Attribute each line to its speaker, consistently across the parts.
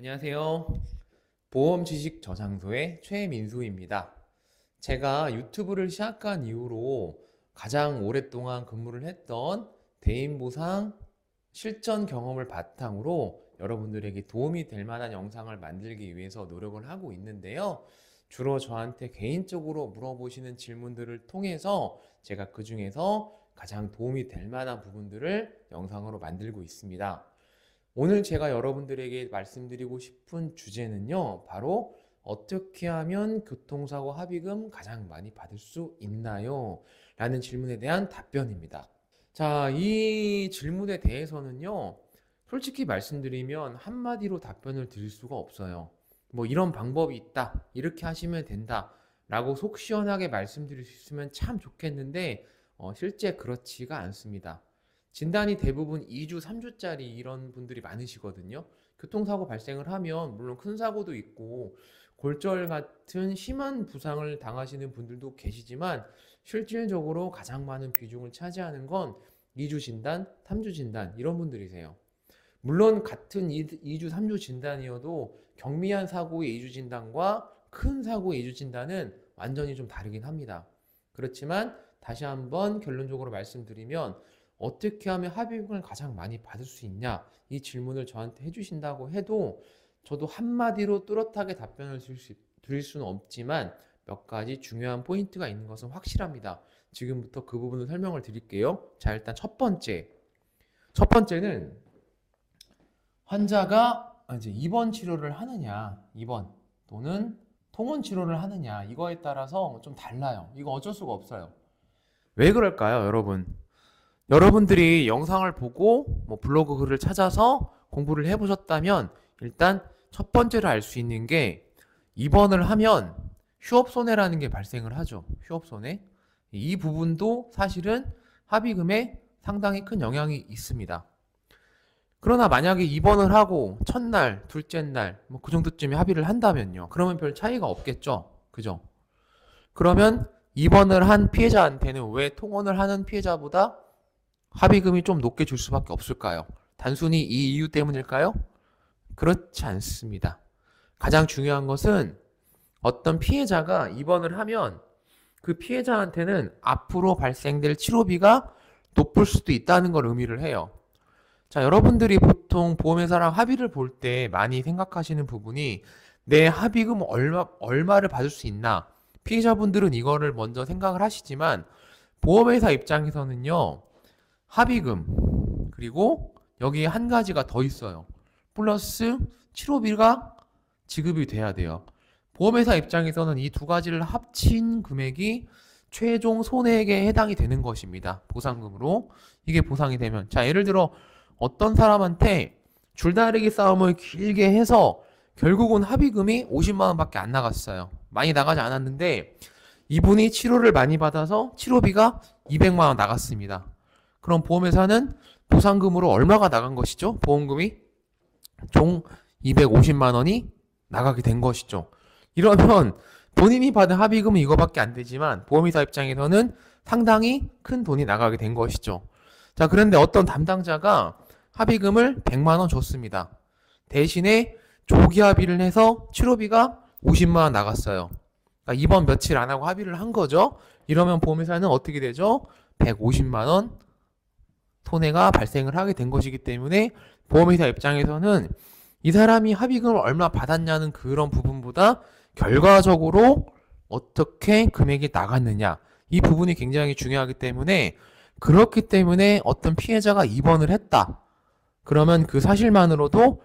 Speaker 1: 안녕하세요. 보험 지식 저장소의 최민수입니다. 제가 유튜브를 시작한 이후로 가장 오랫동안 근무를 했던 대인보상 실전 경험을 바탕으로 여러분들에게 도움이 될 만한 영상을 만들기 위해서 노력을 하고 있는데요. 주로 저한테 개인적으로 물어보시는 질문들을 통해서 제가 그 중에서 가장 도움이 될 만한 부분들을 영상으로 만들고 있습니다. 오늘 제가 여러분들에게 말씀드리고 싶은 주제는요, 바로 어떻게 하면 교통사고 합의금 가장 많이 받을 수 있나요? 라는 질문에 대한 답변입니다. 자, 이 질문에 대해서는요, 솔직히 말씀드리면 한마디로 답변을 드릴 수가 없어요. 뭐 이런 방법이 있다, 이렇게 하시면 된다 라고 속 시원하게 말씀드릴 수 있으면 참 좋겠는데 실제 그렇지가 않습니다. 진단이 대부분 2주, 3주짜리 이런 분들이 많으시거든요. 교통사고 발생을 하면 물론 큰 사고도 있고 골절 같은 심한 부상을 당하시는 분들도 계시지만 실질적으로 가장 많은 비중을 차지하는 건 2주 진단, 3주 진단 이런 분들이세요. 물론 같은 2주, 3주 진단이어도 경미한 사고의 2주 진단과 큰 사고의 2주 진단은 완전히 좀 다르긴 합니다. 그렇지만 다시 한번 결론적으로 말씀드리면 어떻게 하면 합의금을 가장 많이 받을 수 있냐? 이 질문을 저한테 해주신다고 해도 저도 한마디로 뚜렷하게 답변을 드릴 수는 없지만 몇 가지 중요한 포인트가 있는 것은 확실합니다. 지금부터 그 부분을 설명을 드릴게요. 자, 일단 첫 번째는 환자가 이제 입원 치료를 하느냐, 입원 또는 통원 치료를 하느냐, 이거에 따라서 좀 달라요. 이거 어쩔 수가 없어요. 왜 그럴까요, 여러분? 여러분들이 영상을 보고 뭐 블로그 글을 찾아서 공부를 해보셨다면 일단 첫 번째로 알 수 있는 게 입원을 하면 휴업손해라는 게 발생을 하죠. 휴업손해. 이 부분도 사실은 합의금에 상당히 큰 영향이 있습니다. 그러나 만약에 입원을 하고 첫날, 둘째 날, 뭐 그 정도쯤에 합의를 한다면요. 그러면 별 차이가 없겠죠. 그죠? 그러면 입원을 한 피해자한테는 왜 통원을 하는 피해자보다 합의금이 좀 높게 줄 수밖에 없을까요? 단순히 이 이유 때문일까요? 그렇지 않습니다. 가장 중요한 것은 어떤 피해자가 입원을 하면 그 피해자한테는 앞으로 발생될 치료비가 높을 수도 있다는 걸 의미를 해요. 자, 여러분들이 보통 보험회사랑 합의를 볼 때 많이 생각하시는 부분이 내 합의금 얼마를 받을 수 있나? 피해자분들은 이거를 먼저 생각을 하시지만 보험회사 입장에서는요. 합의금 그리고 여기에 한 가지가 더 있어요. 플러스 치료비가 지급이 돼야 돼요. 보험회사 입장에서는 이 두 가지를 합친 금액이 최종 손해액에 해당이 되는 것입니다. 보상금으로. 이게 보상이 되면. 자, 예를 들어 어떤 사람한테 줄다리기 싸움을 길게 해서 결국은 합의금이 50만 원밖에 안 나갔어요. 많이 나가지 않았는데 이분이 치료를 많이 받아서 치료비가 200만 원 나갔습니다. 그럼 보험회사는 보상금으로 얼마가 나간 것이죠? 보험금이 총 250만 원이 나가게 된 것이죠. 이러면 본인이 받은 합의금은 이거밖에 안 되지만 보험회사 입장에서는 상당히 큰 돈이 나가게 된 것이죠. 자, 그런데 어떤 담당자가 합의금을 100만 원 줬습니다. 대신에 조기 합의를 해서 치료비가 50만 원 나갔어요. 그러니까 이번 며칠 안 하고 합의를 한 거죠. 이러면 보험회사는 어떻게 되죠? 150만 원 손해가 발생을 하게 된 것이기 때문에 보험회사 입장에서는 이 사람이 합의금을 얼마 받았냐는 그런 부분보다 결과적으로 어떻게 금액이 나갔느냐 이 부분이 굉장히 중요하기 때문에 그렇기 때문에 어떤 피해자가 입원을 했다. 그러면 그 사실만으로도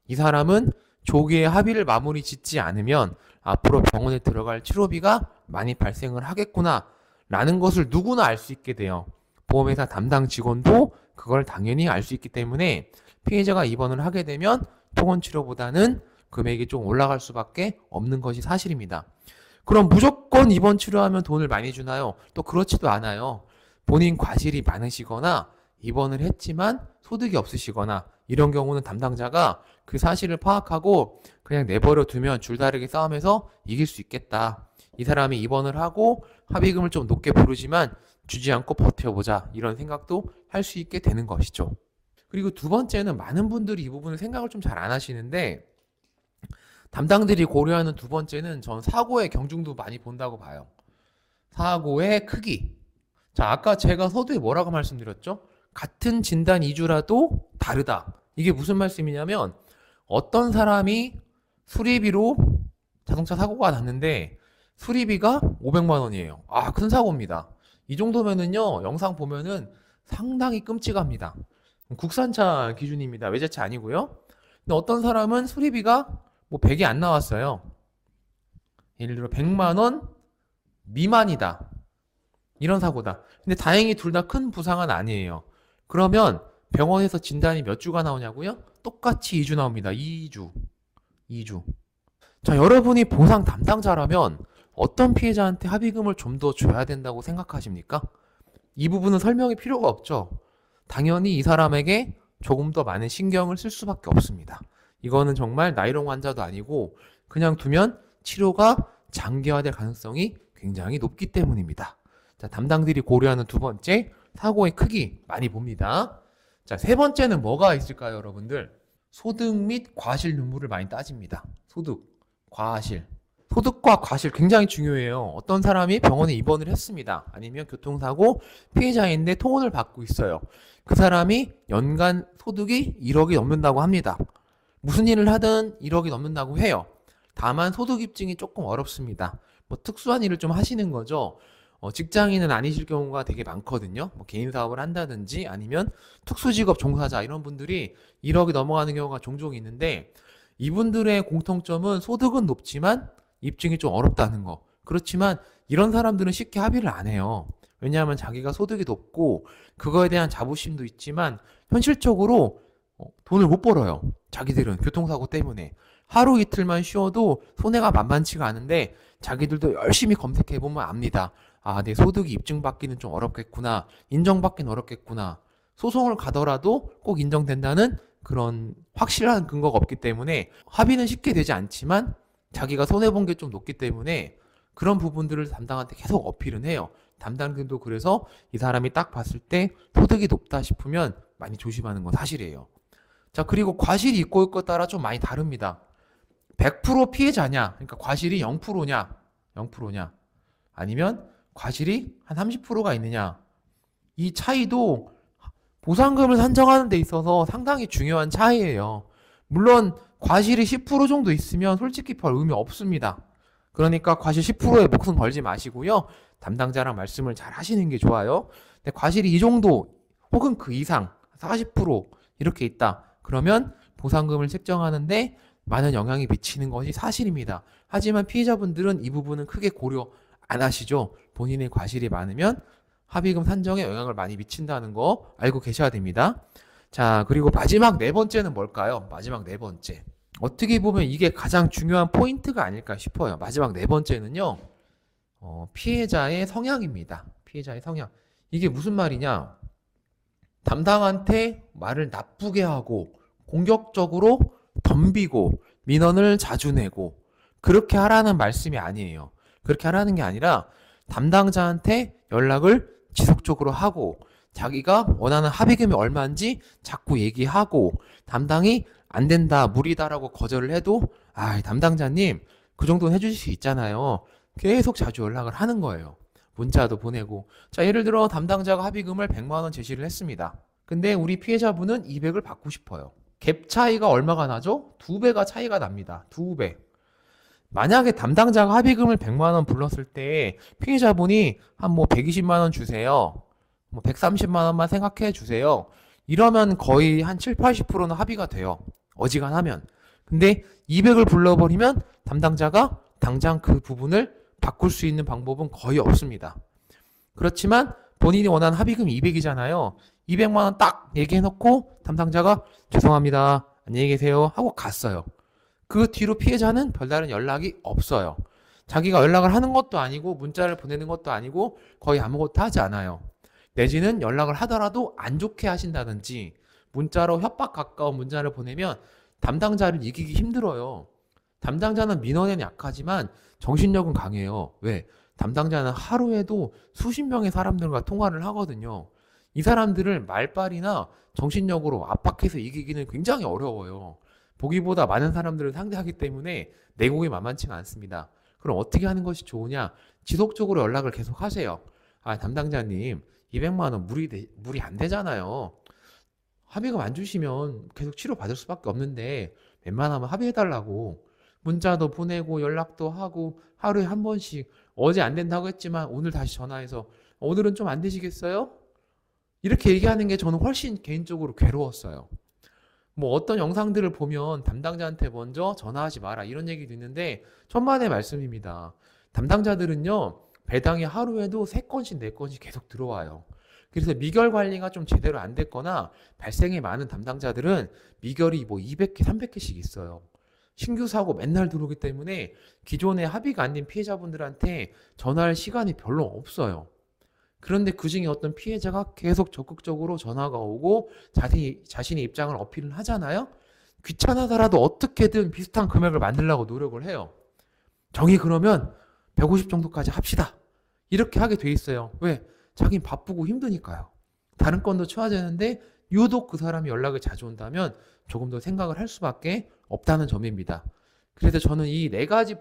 Speaker 1: 이 사람은 조기에 합의를 마무리 짓지 않으면 앞으로 병원에 들어갈 치료비가 많이 발생을 하겠구나 라는 것을 누구나 알 수 있게 돼요. 보험회사 담당 직원도 그걸 당연히 알 수 있기 때문에 피해자가 입원을 하게 되면 통원 치료보다는 금액이 좀 올라갈 수밖에 없는 것이 사실입니다. 그럼 무조건 입원 치료하면 돈을 많이 주나요? 또 그렇지도 않아요. 본인 과실이 많으시거나 입원을 했지만 소득이 없으시거나 이런 경우는 담당자가 그 사실을 파악하고 그냥 내버려 두면 줄다리기 싸움에서 이길 수 있겠다. 이 사람이 입원을 하고 합의금을 좀 높게 부르지만 주지 않고 버텨보자 이런 생각도 할 수 있게 되는 것이죠. 그리고 두 번째는 많은 분들이 이 부분을 생각을 좀 잘 안 하시는데 담당들이 고려하는 두 번째는 전 사고의 경중도 많이 본다고 봐요. 사고의 크기. 자, 아까 제가 서두에 뭐라고 말씀드렸죠? 같은 진단 2주라도 다르다. 이게 무슨 말씀이냐면 어떤 사람이 수리비로 자동차 사고가 났는데 수리비가 500만 원이에요. 아, 큰 사고입니다. 이 정도면은요, 영상 보면은 상당히 끔찍합니다. 국산차 기준입니다. 외제차 아니고요. 근데 어떤 사람은 수리비가 뭐 100이 안 나왔어요. 예를 들어 100만 원 미만이다. 이런 사고다. 근데 다행히 둘 다 큰 부상은 아니에요. 그러면 병원에서 진단이 몇 주가 나오냐고요? 똑같이 2주 나옵니다. 2주. 자, 여러분이 보상 담당자라면 어떤 피해자한테 합의금을 좀 더 줘야 된다고 생각하십니까? 이 부분은 설명이 필요가 없죠. 당연히 이 사람에게 조금 더 많은 신경을 쓸 수밖에 없습니다. 이거는 정말 나이롱 환자도 아니고 그냥 두면 치료가 장기화될 가능성이 굉장히 높기 때문입니다. 자, 담당들이 고려하는 두 번째, 사고의 크기 많이 봅니다. 자, 세 번째는 뭐가 있을까요, 여러분들? 소득 및 과실 유무를 많이 따집니다. 소득, 과실. 소득과 과실 굉장히 중요해요. 어떤 사람이 병원에 입원을 했습니다. 아니면 교통사고 피해자인데 통원을 받고 있어요. 그 사람이 연간 소득이 1억이 넘는다고 합니다. 무슨 일을 하든 1억이 넘는다고 해요. 다만 소득 입증이 조금 어렵습니다. 뭐 특수한 일을 좀 하시는 거죠. 직장인은 아니실 경우가 되게 많거든요. 뭐 개인 사업을 한다든지 아니면 특수직업 종사자 이런 분들이 1억이 넘어가는 경우가 종종 있는데 이분들의 공통점은 소득은 높지만 입증이 좀 어렵다는 거. 그렇지만 이런 사람들은 쉽게 합의를 안 해요. 왜냐하면 자기가 소득이 높고 그거에 대한 자부심도 있지만 현실적으로 돈을 못 벌어요. 자기들은 교통사고 때문에. 하루 이틀만 쉬어도 손해가 만만치가 않은데 자기들도 열심히 검색해보면 압니다. 아, 내 소득이 입증받기는 좀 어렵겠구나. 인정받기는 어렵겠구나. 소송을 가더라도 꼭 인정된다는 그런 확실한 근거가 없기 때문에 합의는 쉽게 되지 않지만 자기가 손해본 게 좀 높기 때문에 그런 부분들을 담당한테 계속 어필은 해요. 담당들도 그래서 이 사람이 딱 봤을 때 소득이 높다 싶으면 많이 조심하는 건 사실이에요. 자, 그리고 과실이 있고 있고에 따라 좀 많이 다릅니다. 100% 피해자냐? 그러니까 과실이 0%냐? 0%냐? 아니면 과실이 한 30%가 있느냐? 이 차이도 보상금을 산정하는 데 있어서 상당히 중요한 차이예요. 물론 과실이 10% 정도 있으면 솔직히 별 의미 없습니다. 그러니까 과실 10%에 목숨 걸지 마시고요. 담당자랑 말씀을 잘 하시는 게 좋아요. 근데 과실이 이 정도 혹은 그 이상 40% 이렇게 있다. 그러면 보상금을 책정하는데 많은 영향이 미치는 것이 사실입니다. 하지만 피해자분들은 이 부분은 크게 고려 안 하시죠. 본인의 과실이 많으면 합의금 산정에 영향을 많이 미친다는 거 알고 계셔야 됩니다. 자, 그리고 마지막 네 번째는 뭘까요? 마지막 네 번째. 어떻게 보면 이게 가장 중요한 포인트가 아닐까 싶어요. 마지막 네 번째는요. 피해자의 성향입니다. 피해자의 성향. 이게 무슨 말이냐? 담당한테 말을 나쁘게 하고 공격적으로 덤비고 민원을 자주 내고 그렇게 하라는 말씀이 아니에요. 그렇게 하라는 게 아니라 담당자한테 연락을 지속적으로 하고 자기가 원하는 합의금이 얼마인지 자꾸 얘기하고 담당이 안 된다, 무리다라고 거절을 해도 담당자님 그 정도는 해주실 수 있잖아요. 계속 자주 연락을 하는 거예요. 문자도 보내고. 자, 예를 들어 담당자가 합의금을 100만 원 제시를 했습니다. 근데 우리 피해자분은 200을 받고 싶어요. 갭 차이가 얼마가 나죠? 2배가 차이가 납니다. 2배. 만약에 담당자가 합의금을 100만 원 불렀을 때 피해자분이 한 120만 원 주세요. 130만 원만 생각해 주세요. 이러면 거의 한 7, 80%는 합의가 돼요. 어지간하면. 근데 200을 불러버리면 담당자가 당장 그 부분을 바꿀 수 있는 방법은 거의 없습니다. 그렇지만 본인이 원하는 합의금이 200이잖아요. 200만 원 딱 얘기해놓고 담당자가 죄송합니다. 안녕히 계세요. 하고 갔어요. 그 뒤로 피해자는 별다른 연락이 없어요. 자기가 연락을 하는 것도 아니고 문자를 보내는 것도 아니고 거의 아무것도 하지 않아요. 내지는 연락을 하더라도 안 좋게 하신다든지 문자로 협박 가까운 문자를 보내면 담당자를 이기기 힘들어요. 담당자는 민원에는 약하지만 정신력은 강해요. 왜? 담당자는 하루에도 수십 명의 사람들과 통화를 하거든요. 이 사람들을 말빨이나 정신력으로 압박해서 이기기는 굉장히 어려워요. 보기보다 많은 사람들을 상대하기 때문에 내공이 만만치가 않습니다. 그럼 어떻게 하는 것이 좋으냐? 지속적으로 연락을 계속 하세요. 아, 담당자님, 200만 원 무리 안 되잖아요. 합의금 안 주시면 계속 치료받을 수밖에 없는데 웬만하면 합의해달라고. 문자도 보내고 연락도 하고 하루에 한 번씩, 어제 안 된다고 했지만 오늘 다시 전화해서 오늘은 좀 안 되시겠어요? 이렇게 얘기하는 게 저는 훨씬 개인적으로 괴로웠어요. 뭐 어떤 영상들을 보면 담당자한테 먼저 전화하지 마라 이런 얘기도 있는데 천만의 말씀입니다. 담당자들은요, 배당이 하루에도 3건씩 4건씩 계속 들어와요. 그래서 미결 관리가 좀 제대로 안 됐거나 발생이 많은 담당자들은 미결이 뭐 200개, 300개씩 있어요. 신규 사고 맨날 들어오기 때문에 기존에 합의가 안 된 피해자분들한테 전화할 시간이 별로 없어요. 그런데 그중에 어떤 피해자가 계속 적극적으로 전화가 오고 자신의 입장을 어필을 하잖아요. 귀찮아서라도 어떻게든 비슷한 금액을 만들려고 노력을 해요. 정의 그러면 150 정도까지 합시다. 이렇게 하게 돼 있어요. 왜? 자긴 바쁘고 힘드니까요. 다른 건도 쳐야 되는데 유독 그 사람이 연락을 자주 온다면 조금 더 생각을 할 수밖에 없다는 점입니다. 그래서 저는 이 4가지